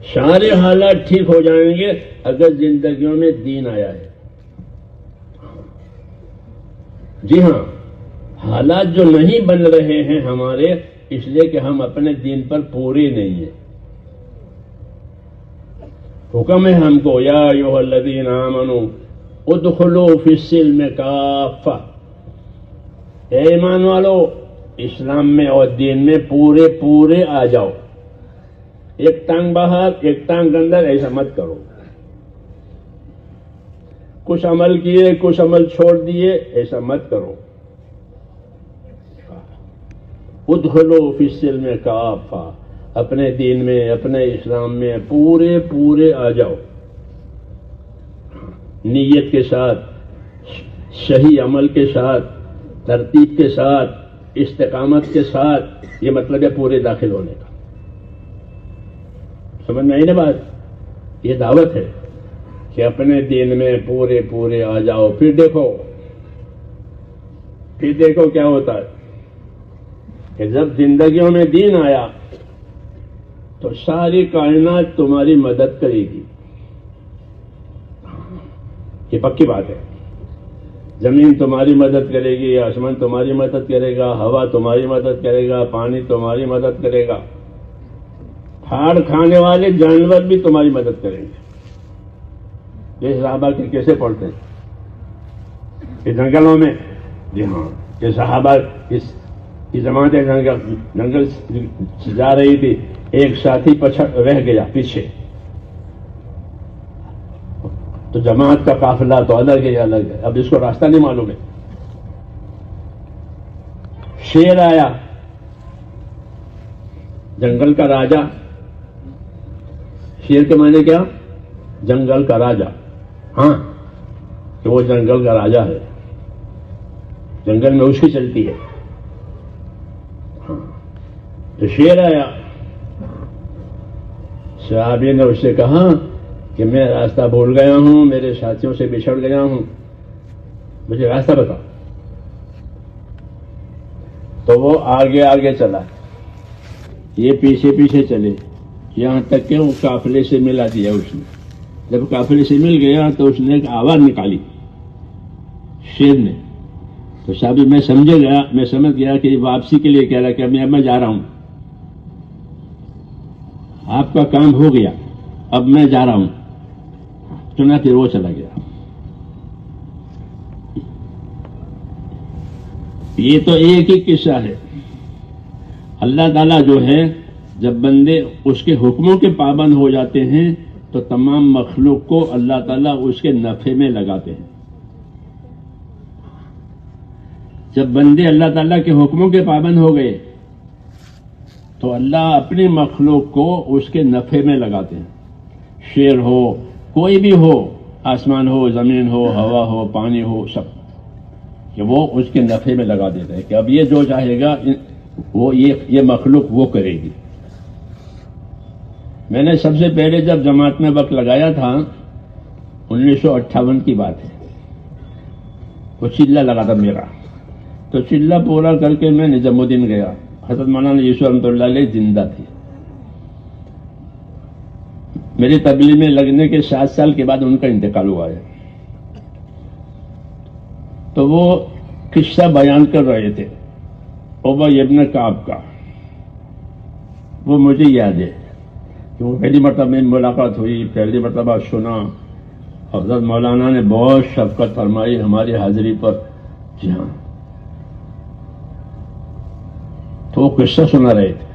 سارے حالات ٹھیک ہو جائیں گے اگر زندگیوں میں دین آیا ہے. جی ہاں، حالات جو نہیں بن رہے ہیں ہمارے، اس لیے کہ ہم اپنے دین پر پورے نہیں ہیں. حکم ہے ہم کو، یا ایھا الذین آمنوا ادخلوا فی السلم کافہ، اے ایمان والو اسلام میں اور دین میں پورے پورے آ جاؤ. ایک ٹانگ باہر ایک ٹانگ اندر ایسا مت کرو. کچھ عمل کیے کچھ عمل چھوڑ دیے، ایسا مت کرو. ادخلوا فی السلم کافہ، اپنے دین میں اپنے اسلام میں پورے پورے آ جاؤ، نیت کے ساتھ، صحیح عمل کے ساتھ، ترتیب کے ساتھ، استقامت کے ساتھ. یہ مطلب ہے پورے داخل ہونے کا. سمجھ میں آئی نا بات؟ یہ دعوت ہے کہ اپنے دین میں پورے پورے آ جاؤ. پھر دیکھو کیا ہوتا ہے کہ جب زندگیوں میں دین آیا تو ساری کائنات تمہاری مدد کرے گی. یہ پکی بات ہے. زمین تمہاری مدد کرے گی، آسمان تمہاری مدد کرے گا، ہوا تمہاری مدد کرے گا، پانی تمہاری مدد کرے گا، پھاڑ کھانے والے جانور بھی تمہاری مدد کریں گے. یہ صحابہ کے کیسے پڑھتے ہیں کہ جنگلوں میں، جی ہاں، کہ صحابہ کی جماعتیں جنگل سے جا رہی تھی، ایک ساتھی رہ گیا پیچھے، تو جماعت کا قافلہ تو الگ ہے الگ ہے، اب اس کو راستہ نہیں معلوم ہے. شیر آیا، جنگل کا راجا. شیر کے معنی کیا؟ جنگل کا راجا. ہاں، کہ وہ جنگل کا راجا ہے، جنگل میں اس کی چلتی ہے. ہاں، تو شیر آیا. صحابی نے اس سے کہا کہ میں راستہ بھول گیا ہوں، میرے ساتھیوں سے بچھڑ گیا ہوں، مجھے راستہ بتا. تو وہ آگے آگے چلا، یہ پیچھے پیچھے چلے، یہاں تک کہ وہ قافلے سے ملا دیا. اس نے جب قافلے سے مل گیا تو اس نے ایک آواز نکالی شیر نے. تو صحابی میں سمجھ گیا کہ واپسی کے لیے کہہ رہا کہ میں جا رہا ہوں، آپ کا کام ہو گیا، اب میں جا رہا ہوں. چنا پھر وہ چلا گیا. یہ تو ایک ہی قصہ ہے. اللہ تعالیٰ جو ہے جب بندے اس کے حکموں کے پابند ہو جاتے ہیں تو تمام مخلوق کو اللہ تعالیٰ اس کے نفع میں لگاتے ہیں. جب بندے اللہ تعالیٰ کے حکموں کے پابند ہو گئے تو اللہ اپنی مخلوق کو اس کے نفع میں لگاتے ہیں. شیر ہو، کوئی بھی ہو، آسمان ہو، زمین ہو، ہوا ہو، پانی ہو، سب کہ وہ اس کے نفع میں لگا دیتا ہے کہ اب یہ جو چاہے گا وہ یہ مخلوق وہ کرے گی. میں نے سب سے پہلے جب جماعت میں وقت لگایا تھا 1958 کی بات ہے، وہ چلہ لگا تھا میرا. تو چلہ پورا کر کے میں نظام الدین گیا. حضرت مولانا یوسف رحمۃ اللہ علیہ زندہ تھے. میری تبلیغ میں لگنے کے 7 سال کے بعد ان کا انتقال ہوا ہے. تو وہ قصہ بیان کر رہے تھے ابی ابن کعب کا. وہ مجھے یاد ہے کہ وہ پہلی مرتبہ میں ملاقات ہوئی، پہلی مرتبہ سنا. حضرت مولانا نے بہت شفقت فرمائی ہماری حاضری پر. جی ہاں، تو وہ قصہ سنا رہے تھے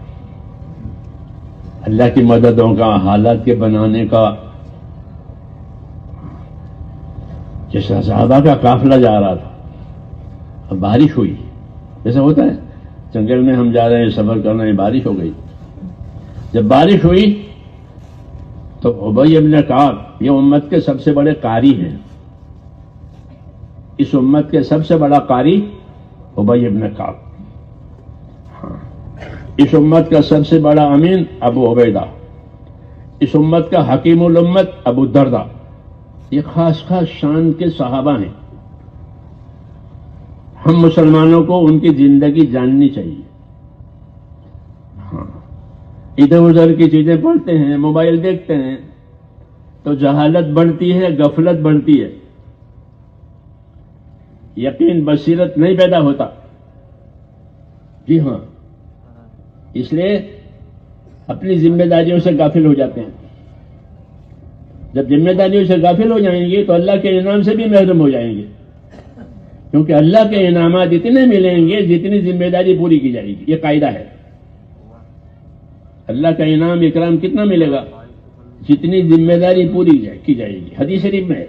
اللہ کی مددوں کا، حالات کے بنانے کا. جیسا صحابہ کا قافلہ جا رہا تھا، اب بارش ہوئی. جیسا ہوتا ہے جنگل میں ہم جا رہے ہیں سفر کرنا ہے، بارش ہو گئی. جب بارش ہوئی تو ابی ابن کعب یہ امت کے سب سے بڑے قاری ہیں. اس امت کے سب سے بڑا قاری ابی ابن کعب. اس امت کا سب سے بڑا امین ابو عبیدہ. اس امت کا حکیم الامت ابو الدرداء. یہ خاص خاص شان کے صحابہ ہیں. ہم مسلمانوں کو ان کی زندگی جاننی چاہیے. ہاں، ادھر ادھر کی چیزیں پڑھتے ہیں، موبائل دیکھتے ہیں، تو جہالت بڑھتی ہے، غفلت بڑھتی ہے، یقین بصیرت نہیں پیدا ہوتا۔ جی ہاں، اس لیے اپنی ذمہ داریوں سے غافل ہو جاتے ہیں۔ جب ذمہ داریوں سے غافل ہو جائیں گے تو اللہ کے انعام سے بھی محروم ہو جائیں گے، کیونکہ اللہ کے انعامات اتنے ملیں گے جتنی ذمہ داری پوری کی جائے گی۔ یہ قاعدہ ہے، اللہ کا انعام اکرام کتنا ملے گا؟ جتنی ذمہ داری پوری کی جائے گی۔ حدیث شریف میں ہے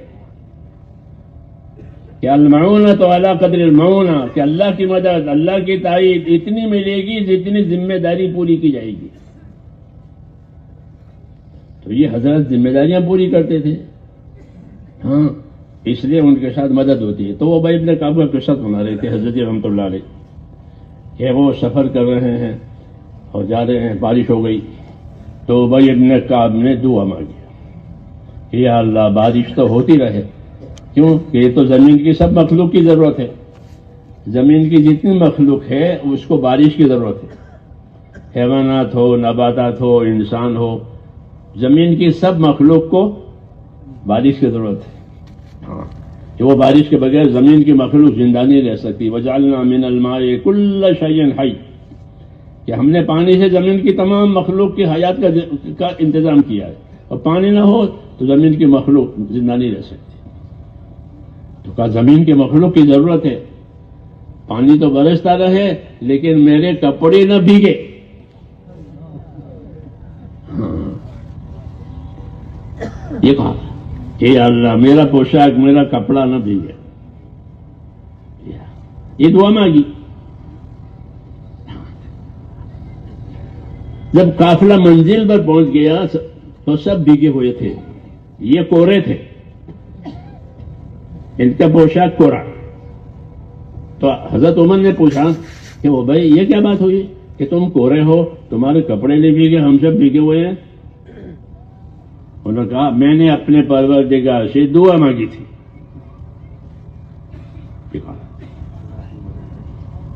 کہ المعونۃ علی قدر المعونہ، کہ اللہ کی مدد، اللہ کی تائید اتنی ملے گی جتنی ذمہ داری پوری کی جائے گی۔ تو یہ حضرت ذمہ داریاں پوری کرتے تھے، ہاں، اس لیے ان کے ساتھ مدد ہوتی ہے۔ تو وہ بھائی ابن کعب کا قصہ سنا رہے تھے حضرت رحمۃ اللہ علیہ، کہ وہ سفر کر رہے ہیں اور جا رہے ہیں، بارش ہو گئی تو بھائی ابن کعب نے دعا مانگی کہ یا اللہ بارش تو ہوتی رہے، کیوں کہ یہ تو زمین کی سب مخلوق کی ضرورت ہے، زمین کی جتنی مخلوق ہے اس کو بارش کی ضرورت ہے، حیوانات ہو، نباتات ہو، انسان ہو، زمین کی سب مخلوق کو بارش کی ضرورت ہے، ہاں، کہ وہ بارش کے بغیر زمین کی مخلوق زندہ نہیں رہ سکتی۔ وجعلنا من الماء کل شیء حی، کہ ہم نے پانی سے زمین کی تمام مخلوق کی حیات کا انتظام کیا ہے، اور پانی نہ ہو تو زمین کی مخلوق زندہ نہیں رہ سکتی۔ تو کہا زمین کی مخلوق کی ضرورت ہے، پانی تو برستا رہے لیکن میرے کپڑے نہ بھیگے۔ یہ کہا کہ اللہ میرا پوشاک، میرا کپڑا نہ بھیگے، یہ دعا مانگی۔ جب قافلہ منزل پر پہنچ گیا تو سب بھیگے ہوئے تھے، یہ کورے تھے، ان کا پوشاک کورا۔ تو حضرت عمر نے پوچھا کہ وہ بھائی یہ کیا بات ہوئی کہ تم کورے ہو، تمہارے کپڑے نہیں بھیگے، ہم سب بھیگے ہوئے ہیں؟ انہوں نے کہا میں نے اپنے پروردگار سے دعا مانگی تھی،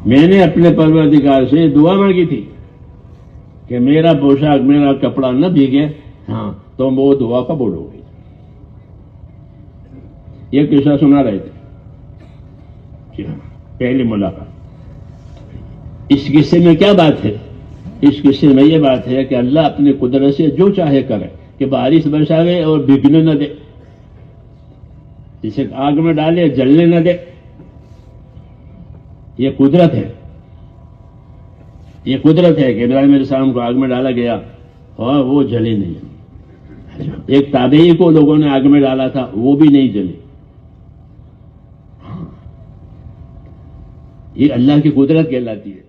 میں نے اپنے پروردگار سے دعا مانگی تھی کہ میرا پوشاک، میرا کپڑا نہ بھیگے، ہاں، تو وہ دعا قبول ہو گئی۔ یہ قصہ سنا رہے تھے، جی ہاں، پہلی ملاقات۔ اس قصے میں کیا بات ہے؟ اس قصے میں یہ بات ہے کہ اللہ اپنی قدرت سے جو چاہے کرے، کہ بارش برساوے اور بھیگنے نہ دے، جسے آگ میں ڈالے جلنے نہ دے، یہ قدرت ہے، یہ قدرت ہے کہ ابراہیم علیہ السلام کو آگ میں ڈالا گیا اور وہ جلے نہیں۔ ایک تابعی کو لوگوں نے آگ میں ڈالا تھا، وہ بھی نہیں جلے۔ یہ اللہ کی قدرت کہلاتی ہے۔